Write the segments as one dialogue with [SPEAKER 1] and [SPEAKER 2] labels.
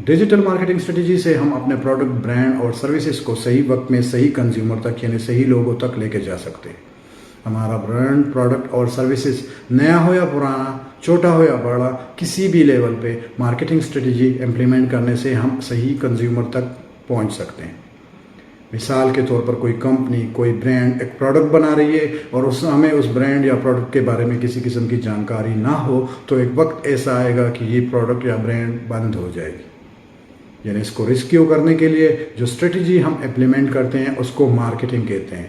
[SPEAKER 1] Digital marketing strategy سے ہم اپنے پروڈکٹ، برانڈ اور سروسز کو صحیح وقت میں صحیح کنزیومر تک یعنی صحیح لوگوں تک لے کے جا سکتے ہیں۔ ہمارا برانڈ، پروڈکٹ اور سروسز نیا ہو یا پرانا، چھوٹا ہو یا بڑا، کسی بھی لیول پہ مارکیٹنگ اسٹریٹجی امپلیمنٹ کرنے سے ہم صحیح کنزیومر تک پہنچ سکتے ہیں۔ مثال کے طور پر کوئی کمپنی، کوئی برانڈ ایک پروڈکٹ بنا رہی ہے اور ہمیں اس برانڈ یا پروڈکٹ کے بارے میں کسی قسم کی جانکاری نہ ہو تو ایک وقت ایسا آئے گا کہ یہ پروڈکٹ یا برانڈ بند ہو جائے گی۔ یعنی اس کو ریسکیو کرنے کے لیے جو اسٹریٹجی ہم امپلیمنٹ کرتے ہیں اس کو مارکیٹنگ کہتے ہیں۔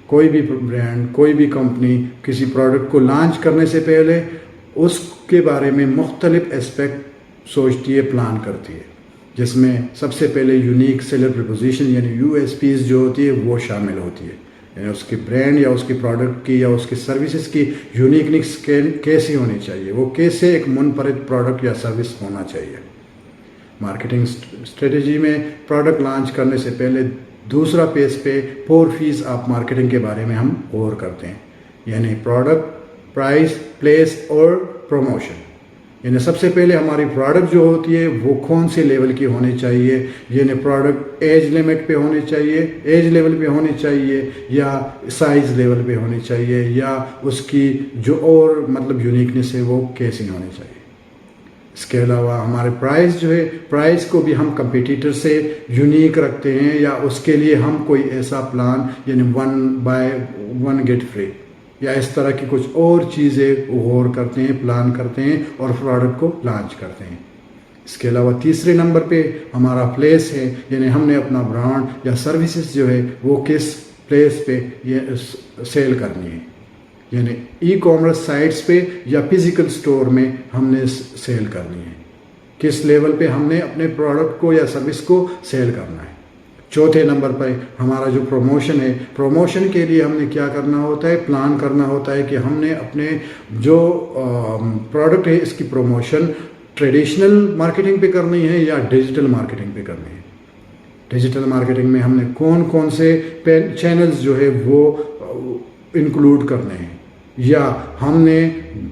[SPEAKER 1] کوئی بھی برانڈ، کوئی بھی کمپنی کسی پروڈکٹ کو لانچ کرنے سے پہلے اس کے بارے میں مختلف اسپیکٹ سوچتی ہے، پلان کرتی ہے، جس میں سب سے پہلے یونیک سیلر پروپوزیشن یعنی USPs جو ہوتی ہے وہ شامل ہوتی ہے۔ یعنی اس کی برانڈ یا اس کی پروڈکٹ کی یا اس کی سروسز کی یونیکنیس کیسی ہونی چاہیے، وہ کیسے ایک منفرد پروڈکٹ یا سروس ہونا چاہیے۔ مارکیٹنگ اسٹریٹجی میں پروڈکٹ لانچ کرنے سے پہلے دوسرا پیج پہ 4 Ps آف مارکیٹنگ کے بارے میں ہم غور کرتے ہیں، یعنی پروڈکٹ، پرائس، پلیس اور پروموشن۔ یعنی سب سے پہلے ہماری پروڈکٹ جو ہوتی ہے وہ کون سے لیول کی ہونی چاہیے، یعنی پروڈکٹ ایج لمٹ پہ ہونی چاہیے، ایج لیول پہ ہونی چاہیے یا سائز لیول پہ ہونی چاہیے، یا اس کی جو اور مطلب یونیکنیس ہے وہ کیسی ہونی چاہیے۔ اس کے علاوہ ہمارے پرائس جو ہے، پرائس کو بھی ہم کمپیٹیٹر سے یونیک رکھتے ہیں، یا اس کے لیے ہم کوئی ایسا پلان یعنی 1 buy 1 get free یا اس طرح کی کچھ اور چیزیں غور کرتے ہیں، پلان کرتے ہیں اور پروڈکٹ کو لانچ کرتے ہیں۔ اس کے علاوہ تیسرے نمبر پہ ہمارا پلیس ہے، یعنی ہم نے اپنا برانڈ یا سروسز جو ہے وہ کس پلیس پہ یہ سیل کرنی ہے، یعنی ای کامرس سائٹس پہ یا فزیکل اسٹور میں ہم نے سیل کرنی ہے، کس لیول پہ ہم نے اپنے پروڈکٹ کو یا سروس کو سیل کرنا ہے۔ چوتھے نمبر پر ہمارا جو پروموشن ہے، پروموشن کے لیے ہم نے کیا کرنا ہوتا ہے، پلان کرنا ہوتا ہے کہ ہم نے اپنے جو پروڈکٹ ہے اس کی پروموشن ٹریڈیشنل مارکیٹنگ پہ کرنی ہے یا ڈیجیٹل مارکیٹنگ پہ کرنی ہے۔ ڈیجیٹل مارکیٹنگ میں ہم نے کون سے چینلز جو ہے وہ انکلوڈ کرنے ہیں، یا ہم نے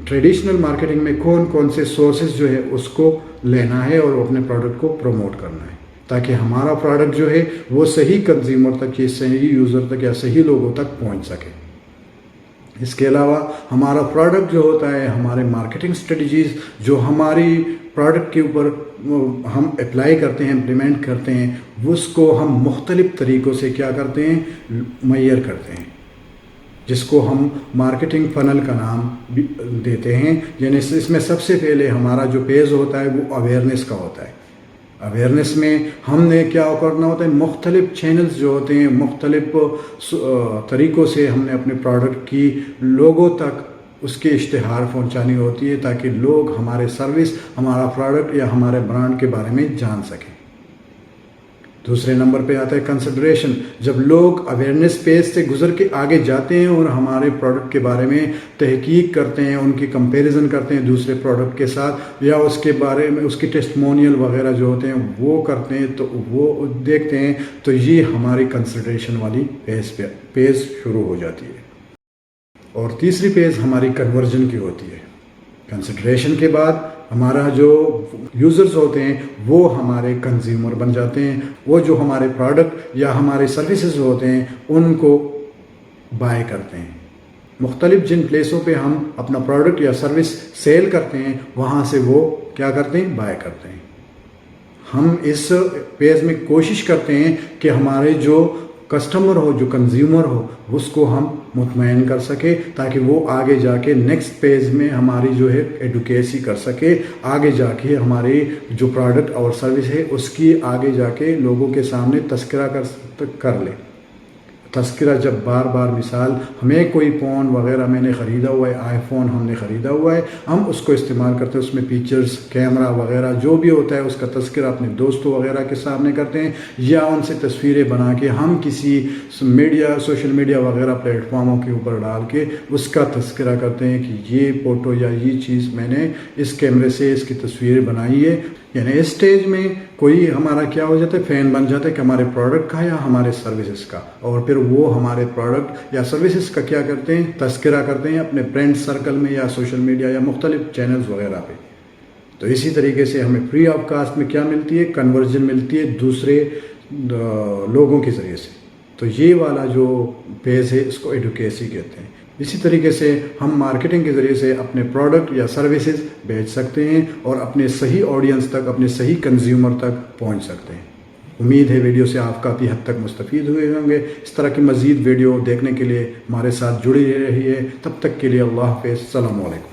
[SPEAKER 1] ٹریڈیشنل مارکیٹنگ میں کون سے سورسز جو ہے اس کو لینا ہے اور اپنے پروڈکٹ کو پروموٹ کرنا ہے، تاکہ ہمارا پروڈکٹ جو ہے وہ صحیح کنزیومر تک یا صحیح یوزر تک یا صحیح لوگوں تک پہنچ سکے۔ اس کے علاوہ ہمارا پروڈکٹ جو ہوتا ہے، ہمارے مارکیٹنگ اسٹریٹجیز جو ہماری پروڈکٹ کے اوپر ہم اپلائی کرتے ہیں، امپلیمنٹ کرتے ہیں، اس کو ہم مختلف طریقوں سے کیا کرتے ہیں، معیار کرتے ہیں، جس کو ہم مارکیٹنگ فنل کا نام دیتے ہیں۔ یعنی اس میں سب سے پہلے ہمارا جو پیج ہوتا ہے وہ اویئرنیس کا ہوتا ہے۔ اویئرنیس میں ہم نے کیا کرنا ہوتا ہے، مختلف چینلز جو ہوتے ہیں، مختلف طریقوں سے ہم نے اپنے پروڈکٹ کی لوگوں تک اس کے اشتہار پہنچانی ہوتی ہے، تاکہ لوگ ہمارے سروس، ہمارا پروڈکٹ یا ہمارے برانڈ کے بارے میں جان سکیں۔ دوسرے نمبر پہ آتا ہے کنسیڈریشن۔ جب لوگ اویئرنیس پیج سے گزر کے آگے جاتے ہیں اور ہمارے پروڈکٹ کے بارے میں تحقیق کرتے ہیں، ان کی کمپیریزن کرتے ہیں دوسرے پروڈکٹ کے ساتھ، یا اس کے بارے میں اس کی ٹیسٹمونیل وغیرہ جو ہوتے ہیں وہ کرتے ہیں، تو وہ دیکھتے ہیں، تو یہ ہماری کنسیڈریشن والی پیج شروع ہو جاتی ہے۔ اور تیسری پیج ہماری کنورژن کی ہوتی ہے۔ کنسیڈریشن کے بعد ہمارا جو یوزرز ہوتے ہیں وہ ہمارے کنزیومر بن جاتے ہیں، وہ جو ہمارے پروڈکٹ یا ہمارے سروسز ہوتے ہیں ان کو بائی کرتے ہیں۔ مختلف جن پلیسوں پہ ہم اپنا پروڈکٹ یا سروس سیل کرتے ہیں وہاں سے وہ کیا کرتے ہیں، بائی کرتے ہیں۔ ہم اس پیج میں کوشش کرتے ہیں کہ ہمارے جو کسٹمر ہو، جو کنزیومر ہو، اس کو ہم مطمئن کر سکے، تاکہ وہ آگے جا کے نیکسٹ پیج میں ہماری جو ہے ایڈوکیسی کر سکے، آگے جا کے ہماری جو پروڈکٹ اور سروس ہے اس کی آگے جا کے لوگوں کے سامنے تذکرہ کر لے۔ تذکرہ جب بار بار، مثال ہمیں کوئی فون وغیرہ میں نے خریدا ہوا ہے، آئی فون ہم نے خریدا ہوا ہے، ہم اس کو استعمال کرتے ہیں، اس میں فیچرز، کیمرہ وغیرہ جو بھی ہوتا ہے اس کا تذکرہ اپنے دوستوں وغیرہ کے سامنے کرتے ہیں، یا ان سے تصویریں بنا کے ہم کسی سوشل میڈیا وغیرہ پلیٹ فارموں کے اوپر ڈال کے اس کا تذکرہ کرتے ہیں کہ یہ فوٹو یا یہ چیز میں نے اس کیمرے سے اس کی تصویریں بنائی ہے۔ یعنی اس سٹیج میں کوئی ہمارا کیا ہو جاتا ہے، فین بن جاتا ہے کہ ہمارے پروڈکٹ کا یا ہمارے سروسز کا، اور پھر وہ ہمارے پروڈکٹ یا سروسز کا کیا کرتے ہیں، تذکرہ کرتے ہیں اپنے فرینڈ سرکل میں یا سوشل میڈیا یا مختلف چینلز وغیرہ پہ۔ تو اسی طریقے سے ہمیں فری آف کاسٹ میں کیا ملتی ہے؟ کنورژن ملتی ہے دوسرے لوگوں کے ذریعے سے. تو یہ والا جو پیز ہے اس کو ایڈوکیسی کہتے ہیں. اسی طریقے سے ہم مارکیٹنگ کے ذریعے سے اپنے پروڈکٹ یا سروسز بیچ سکتے ہیں اور اپنے صحیح آڈینس تک، اپنے صحیح کنزیومر تک پہنچ سکتے ہیں. امید ہے ویڈیو سے آپ کافی حد تک مستفید ہوئے ہوں گے. اس طرح کی مزید ویڈیو دیکھنے کے لیے ہمارے ساتھ جڑے رہیے. تب تک کے لیے اللہ حافظ. السلام علیکم.